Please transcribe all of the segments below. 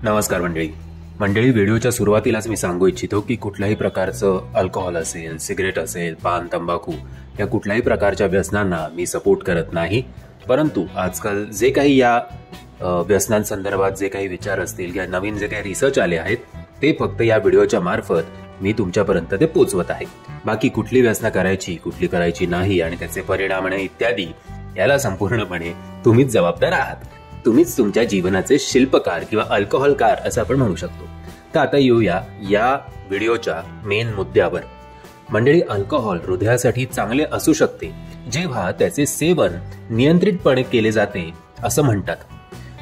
नमस्कार मंडळी व्हिडिओच्या सुरुवातीलाच मी सांगू इच्छितो की कुठल्याही प्रकारचं अल्कोहोल असेल, सिगरेट असेल, पान, तंबाखू या कुठल्याही प्रकारच्या व्यसनांना मी सपोर्ट करत नाही. परंतु आजकाल जे काही या व्यसनांसंदर्भात जे काही विचार असतील या नवीन जे काही रिसर्च आले आहेत ते फक्त या व्हिडिओच्या मार्फत मी तुमच्यापर्यंत ते पोहोचवत आहे. बाकी कुठली व्यसना करायची, कुठली करायची नाही आणि त्याचे परिणाम इत्यादी याला संपूर्णपणे तुम्हीच जबाबदार आहात. तुम्हीच तुमच्या जीवनाचे शिल्पकार किंवा अल्कोहोलकार असं आपण म्हणू शकतो. तर आता येऊया या व्हिडिओच्या मेन मुद्द्यावर. मंडळी, अल्कोहोल हृदयासाठी चांगले असू शकते जेव्हा त्याचे सेवन नियंत्रितपणे केले जाते असं म्हणतात.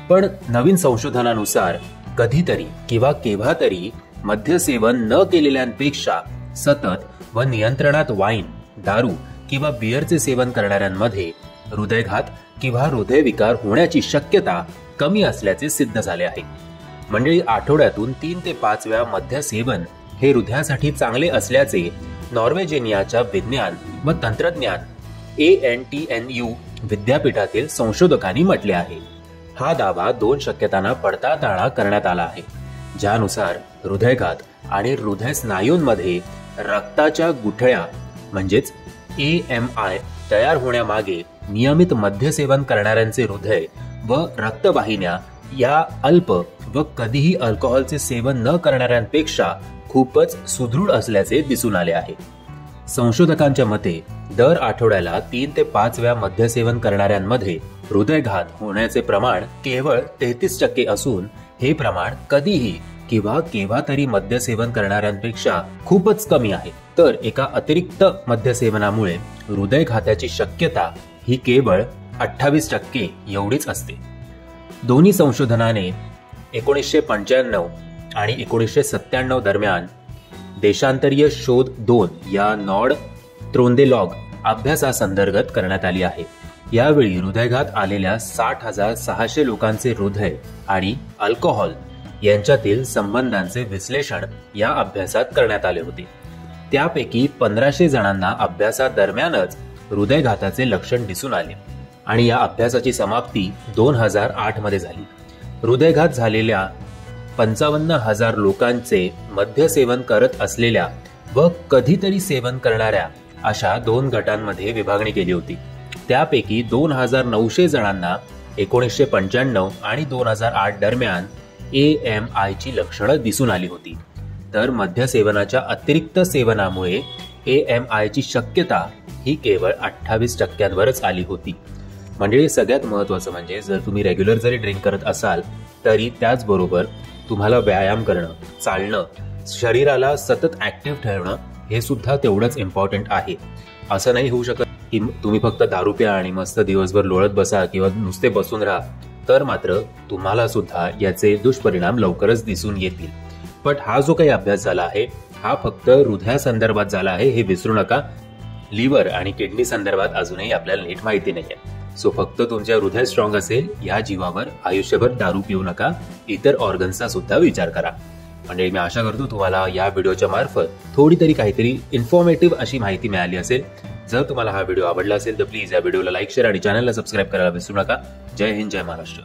पण नवीन संशोधनानुसार कधीतरी किंवा केव्हा तरी मद्यसेवन न केलेल्यांपेक्षा सतत व नियंत्रणात वाईन, दारू किंवा बिअरचे सेवन करणाऱ्यांमध्ये हृदयघात किंवा हृदयविकार होण्याची शक्यता कमी असल्याचे सिद्ध झाले आहे. मंडळी, आठवड्यातून 3 ते 5 वेळा मद्य सेवन हे हृदयासाठी चांगले असल्याचे नॉर्वेजिनियाच्या विज्ञान व तंत्रज्ञान ANTNU विद्यापीठातील संशोधकांनी म्हटले आहे. हा दावा 2 शक्यतांना पडताळाना करण्यात आला आहे, ज्यानुसार हृदयघात आणि हृदय स्नायूंमध्ये रक्ताच्या गुठळ्या म्हणजेच AMI तयार होण्यामागे नियमित मद्यसेवन करणाऱ्यांचे हृदय व रक्तवाहिन्या या अल्प व कधीही अल्कोहोलचे सेवन न करणाऱ्यांपेक्षा खूपच सुदृढ असल्याचे दिसून आले आहे. संशोधकांच्या मते दर आठवड्याला 3 ते 5 वेळा मद्यसेवन करणाऱ्यांमध्ये हृदयघात होण्याचे प्रमाण केवळ 33% असून हे प्रमाण कधीही किंवा केव्हा तरी मद्यसेवन करणाऱ्यांपेक्षा खूपच कमी आहे. तर एका अतिरिक्त मद्यसेवनामुळे हृदयघाताची शक्यता ही केवळ 28% एवढीच असते. दोन्ही संशोधनाने 1995 आणि 1997 दरम्यान देशांतरीय शोध 2 या नॉर्ड त्रोंदेलॉग अभ्यासासंदर्भात करण्यात आली आहे. यावेळी हृदयघात आलेल्या 60,600 लोकांचे हृदय आणि अल्कोहोल यांच्यातील संबंधांचे विश्लेषण या अभ्यासात करण्यात आले होते. त्यापैकी 1500 जणांना अभ्यासादरम्यानच हृदयघाताचे लक्षण दिसून आले आणि या अभ्यासाची समाप्ती 2008 मध्ये झाली. हृदयघात झालेल्या 55,000 लोकांचे मद्यसेवन करत असलेल्या व कधीतरी सेवन करणाऱ्या अशा 2 गटांमध्ये विभागणी केली होती. त्यापैकी 2,900 जणांना 1995 आणि 2008 दरम्यान AMI ची लक्षणं दिसून आली होती. तर मद्यसेवनाच्या अतिरिक्त सेवनामुळे AMI ची शक्यता ही केवळ 28% आली होती. म्हणजे सगळ्यात महत्वाचं म्हणजे जर तुम्ही रेग्युलर जरी ड्रिंक करत असाल तरी त्याचबरोबर तुम्हाला व्यायाम करणं, चालणं, शरीराला सतत ऍक्टिव्ह ठेवणं हे सुद्धा तेवढंच इम्पॉर्टंट आहे. असं नाही होऊ शकत की तुम्ही फक्त दारू प्या आणि मस्त दिवसभर लोळत बसा किंवा नुसते बसून राहा, तर मात्र तुम्हाला सुद्धा याचे दुष्परिणाम लवकरच दिसून येतील. पण हा जो काही अभ्यास झाला आहे हा फक्त हृदयासंदर्भात झाला आहे हे विसरू नका. लिव्हर आणि किडनी संदर्भात अजूनही आपल्याला नीट माहिती नाहीये. सो फक्त तुमच्या हृदय स्ट्रॉंग असेल या जीवावर आयुष्यभर दारू पिऊ नका, इतर ऑर्गन्सचा सुद्धा विचार करा. म्हणजे मी आशा करतो तुम्हाला या व्हिडिओच्या मार्फत थोडी तरी काहीतरी इन्फॉर्मेटिव्ह अशी माहिती मिळाली असेल. जर तुम्हाला हा व्हिडिओ आवडला असेल तर प्लीज या व्हिडिओला लाईक, शेअर आणि चॅनलला सबस्क्राईब करायला विसरू नका. जय हिंद, जय महाराष्ट्र.